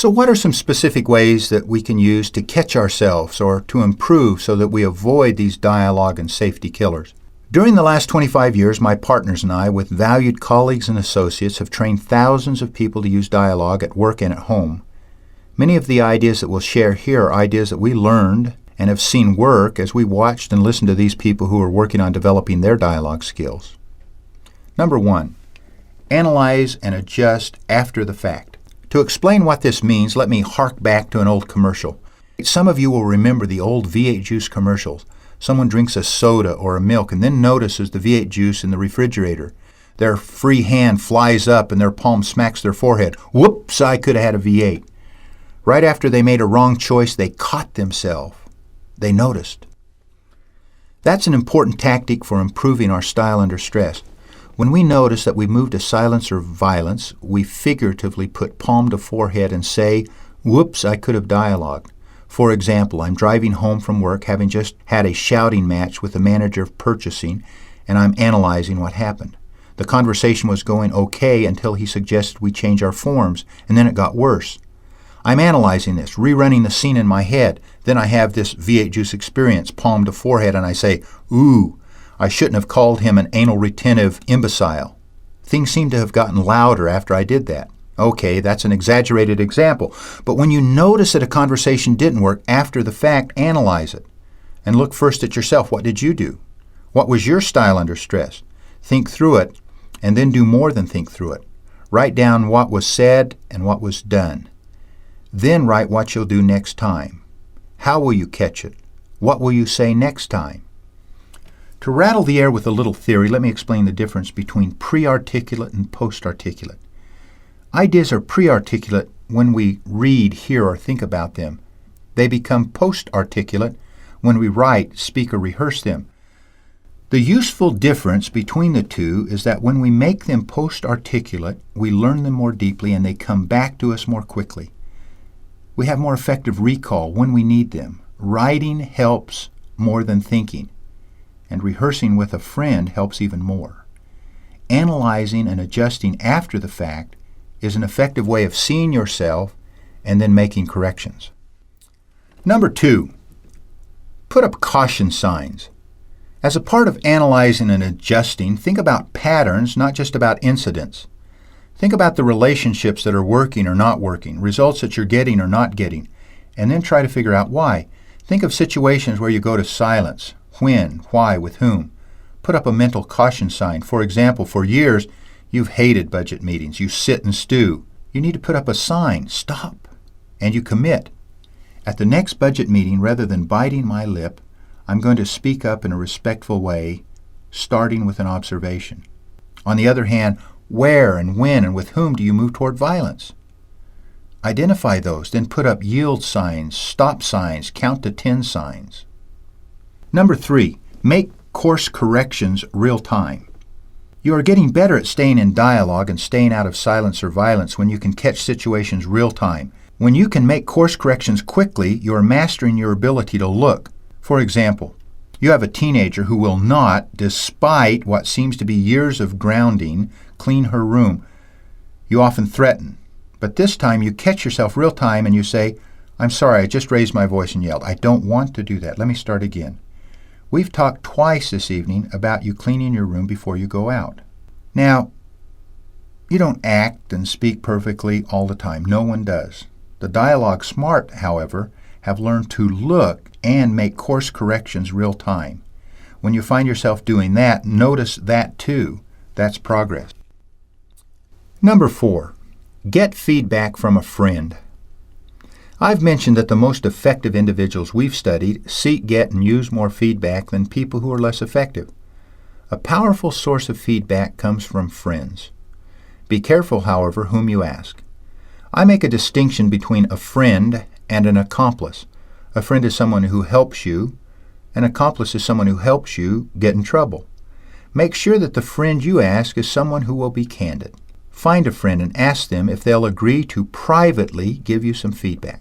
So what are some specific ways that we can use to catch ourselves or to improve so that we avoid these dialogue and safety killers? During the last 25 years, my partners and I, with valued colleagues and associates, have trained thousands of people to use dialogue at work and at home. Many of the ideas that we'll share here are ideas that we learned and have seen work as we watched and listened to these people who are working on developing their dialogue skills. Number 1, analyze and adjust after the fact. To explain what this means, let me hark back to an old commercial. Some of you will remember the old V8 juice commercials. Someone drinks a soda or a milk and then notices the V8 juice in the refrigerator. Their free hand flies up and their palm smacks their forehead. Whoops, I could have had a V8. Right after they made a wrong choice, they caught themselves. They noticed. That's an important tactic for improving our style under stress. When we notice that we move to silence or violence, we figuratively put palm to forehead and say, whoops, I could have dialogued. For example, I'm driving home from work having just had a shouting match with the manager of purchasing, and I'm analyzing what happened. The conversation was going okay until he suggested we change our forms, and then it got worse. I'm analyzing this, rerunning the scene in my head. Then I have this V8 juice experience, palm to forehead, and I say, ooh, I shouldn't have called him an anal retentive imbecile. Things seem to have gotten louder after I did that. Okay, that's an exaggerated example, but when you notice that a conversation didn't work after the fact, analyze it. And look first at yourself. What did you do? What was your style under stress? Think through it, and then do more than think through it. Write down what was said and what was done. Then write what you'll do next time. How will you catch it? What will you say next time? To rattle the air with a little theory, let me explain the difference between pre-articulate and post-articulate. Ideas are pre-articulate when we read, hear, or think about them. They become post-articulate when we write, speak, or rehearse them. The useful difference between the two is that when we make them post-articulate, we learn them more deeply and they come back to us more quickly. We have more effective recall when we need them. Writing helps more than thinking. And rehearsing with a friend helps even more. Analyzing and adjusting after the fact is an effective way of seeing yourself and then making corrections. Number 2, put up caution signs. As a part of analyzing and adjusting, think about patterns, not just about incidents. Think about the relationships that are working or not working, results that you're getting or not getting, and then try to figure out why. Think of situations where you go to silence. When, why, with whom. Put up a mental caution sign. For example, for years, you've hated budget meetings. You sit and stew. You need to put up a sign. Stop. And you commit. At the next budget meeting, rather than biting my lip, I'm going to speak up in a respectful way, starting with an observation. On the other hand, where and when and with whom do you move toward violence? Identify those, then put up yield signs, stop signs, count to 10 signs. Number 3, make course corrections real time. You are getting better at staying in dialogue and staying out of silence or violence when you can catch situations real time. When you can make course corrections quickly, you are mastering your ability to look. For example, you have a teenager who will not, despite what seems to be years of grounding, clean her room. You often threaten, but this time you catch yourself real time and you say, I'm sorry, I just raised my voice and yelled. I don't want to do that. Let me start again. We've talked twice this evening about you cleaning your room before you go out. Now, you don't act and speak perfectly all the time. No one does. The dialogue smart, however, have learned to look and make course corrections real time. When you find yourself doing that, notice that too. That's progress. Number 4, get feedback from a friend. I've mentioned that the most effective individuals we've studied seek, get, and use more feedback than people who are less effective. A powerful source of feedback comes from friends. Be careful, however, whom you ask. I make a distinction between a friend and an accomplice. A friend is someone who helps you. An accomplice is someone who helps you get in trouble. Make sure that the friend you ask is someone who will be candid. Find a friend and ask them if they'll agree to privately give you some feedback.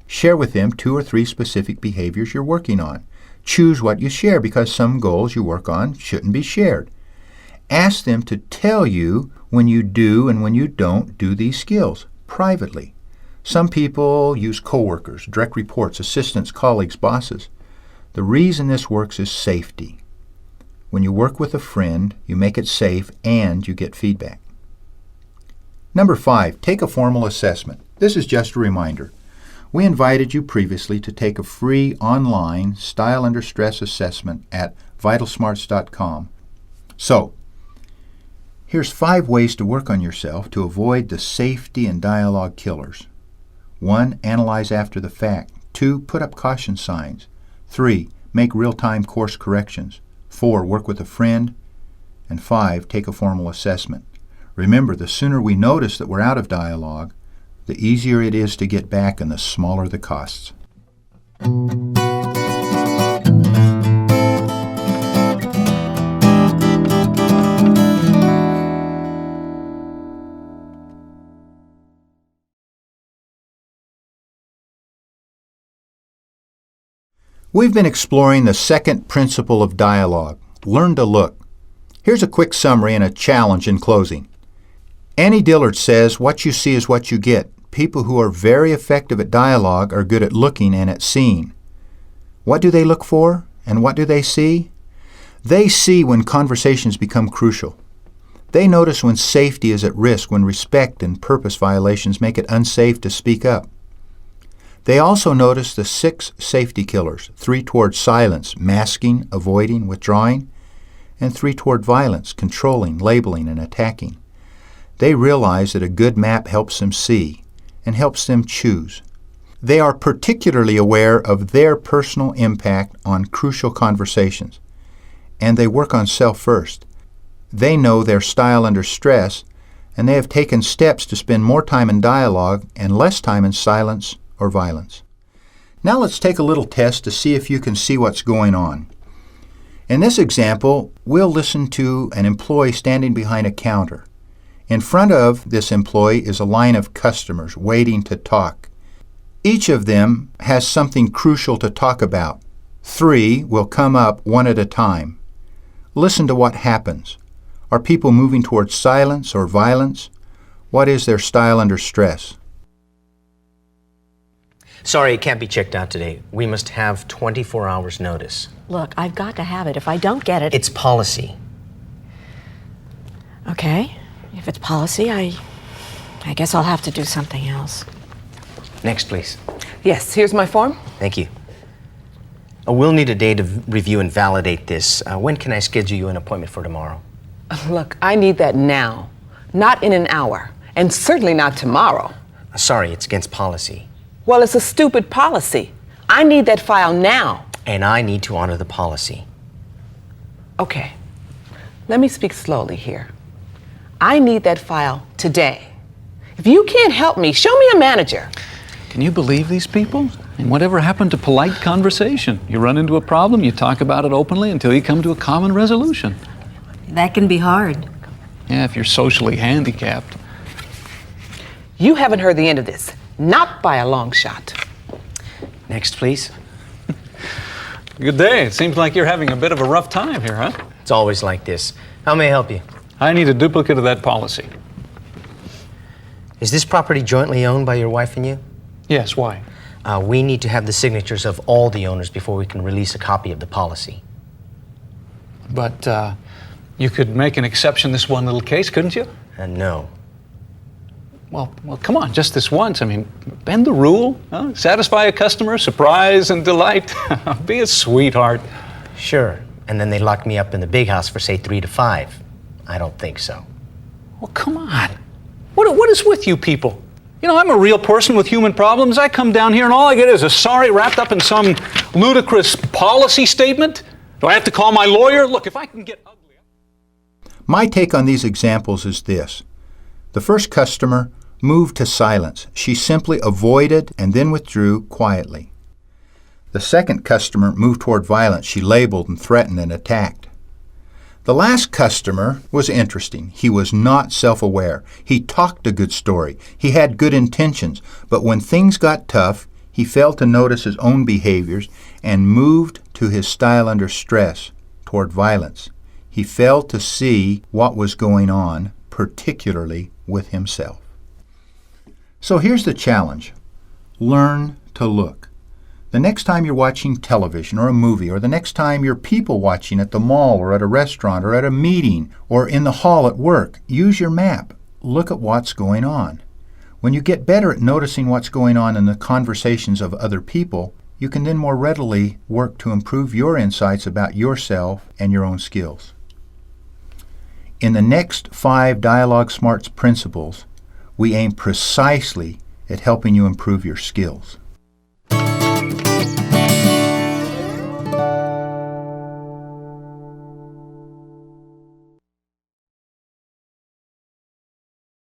Share with them 2 or 3 specific behaviors you're working on. Choose what you share because some goals you work on shouldn't be shared. Ask them to tell you when you do and when you don't do these skills privately. Some people use coworkers, direct reports, assistants, colleagues, bosses. The reason this works is safety. When you work with a friend, you make it safe and you get feedback. Number 5, take a formal assessment. This is just a reminder. We invited you previously to take a free online Style Under Stress assessment at vitalsmarts.com. So, here's 5 ways to work on yourself to avoid the safety and dialogue killers. 1. Analyze after the fact. 2. Put up caution signs. 3. Make real-time course corrections. 4. Work with a friend. And 5. Take a formal assessment. Remember, the sooner we notice that we're out of dialogue, the easier it is to get back and the smaller the costs. We've been exploring the second principle of dialogue, learn to look. Here's a quick summary and a challenge in closing. Annie Dillard says, what you see is what you get. People who are very effective at dialogue are good at looking and at seeing. What do they look for and what do they see? They see when conversations become crucial. They notice when safety is at risk, when respect and purpose violations make it unsafe to speak up. They also notice the 6 safety killers, 3 toward silence, masking, avoiding, withdrawing, and 3 toward violence, controlling, labeling, and attacking. They realize that a good map helps them see and helps them choose. They are particularly aware of their personal impact on crucial conversations, and they work on self first. They know their style under stress, and they have taken steps to spend more time in dialogue and less time in silence or violence. Now let's take a little test to see if you can see what's going on. In this example, we'll listen to an employee standing behind a counter. In front of this employee is a line of customers waiting to talk. Each of them has something crucial to talk about. 3 will come up one at a time. Listen to what happens. Are people moving towards silence or violence? What is their style under stress? Sorry, it can't be checked out today. We must have 24 hours notice. Look, I've got to have it. If I don't get it... It's policy. Okay. If it's policy, I guess I'll have to do something else. Next, please. Yes, here's my form. Thank you. We'll need a day to review and validate this. When can I schedule you an appointment for tomorrow? Look, I need that now, not in an hour, and certainly not tomorrow. Sorry, it's against policy. Well, it's a stupid policy. I need that file now. And I need to honor the policy. Okay, let me speak slowly here. I need that file today. If you can't help me, show me a manager. Can you believe these people? And whatever happened to polite conversation? You run into a problem, you talk about it openly until you come to a common resolution. That can be hard. Yeah, if you're socially handicapped. You haven't heard the end of this. Not by a long shot. Next, please. Good day. It seems like you're having a bit of a rough time here, huh? It's always like this. How may I help you? I need a duplicate of that policy. Is this property jointly owned by your wife and you? Yes, why? We need to have the signatures of all the owners before we can release a copy of the policy. But you could make an exception this one little case, couldn't you? No. Well, come on, just this once. I mean, bend the rule, huh? Satisfy a customer, surprise and delight. Be a sweetheart. Sure. And then they lock me up in the big house for, say, 3 to 5. I don't think so. Well, come on. What is with you people? You know, I'm a real person with human problems. I come down here and all I get is a sorry wrapped up in some ludicrous policy statement. Do I have to call my lawyer? Look, if I can get ugly... My take on these examples is this. The first customer moved to silence. She simply avoided and then withdrew quietly. The second customer moved toward violence. She labeled and threatened and attacked. The last customer was interesting. He was not self-aware. He talked a good story. He had good intentions. But when things got tough, he failed to notice his own behaviors and moved to his style under stress toward violence. He failed to see what was going on, particularly with himself. So here's the challenge. Learn to look. The next time you're watching television or a movie, or the next time you're people watching at the mall or at a restaurant or at a meeting or in the hall at work, use your map. Look at what's going on. When you get better at noticing what's going on in the conversations of other people, you can then more readily work to improve your insights about yourself and your own skills. In the next 5 Dialogue Smarts principles, we aim precisely at helping you improve your skills.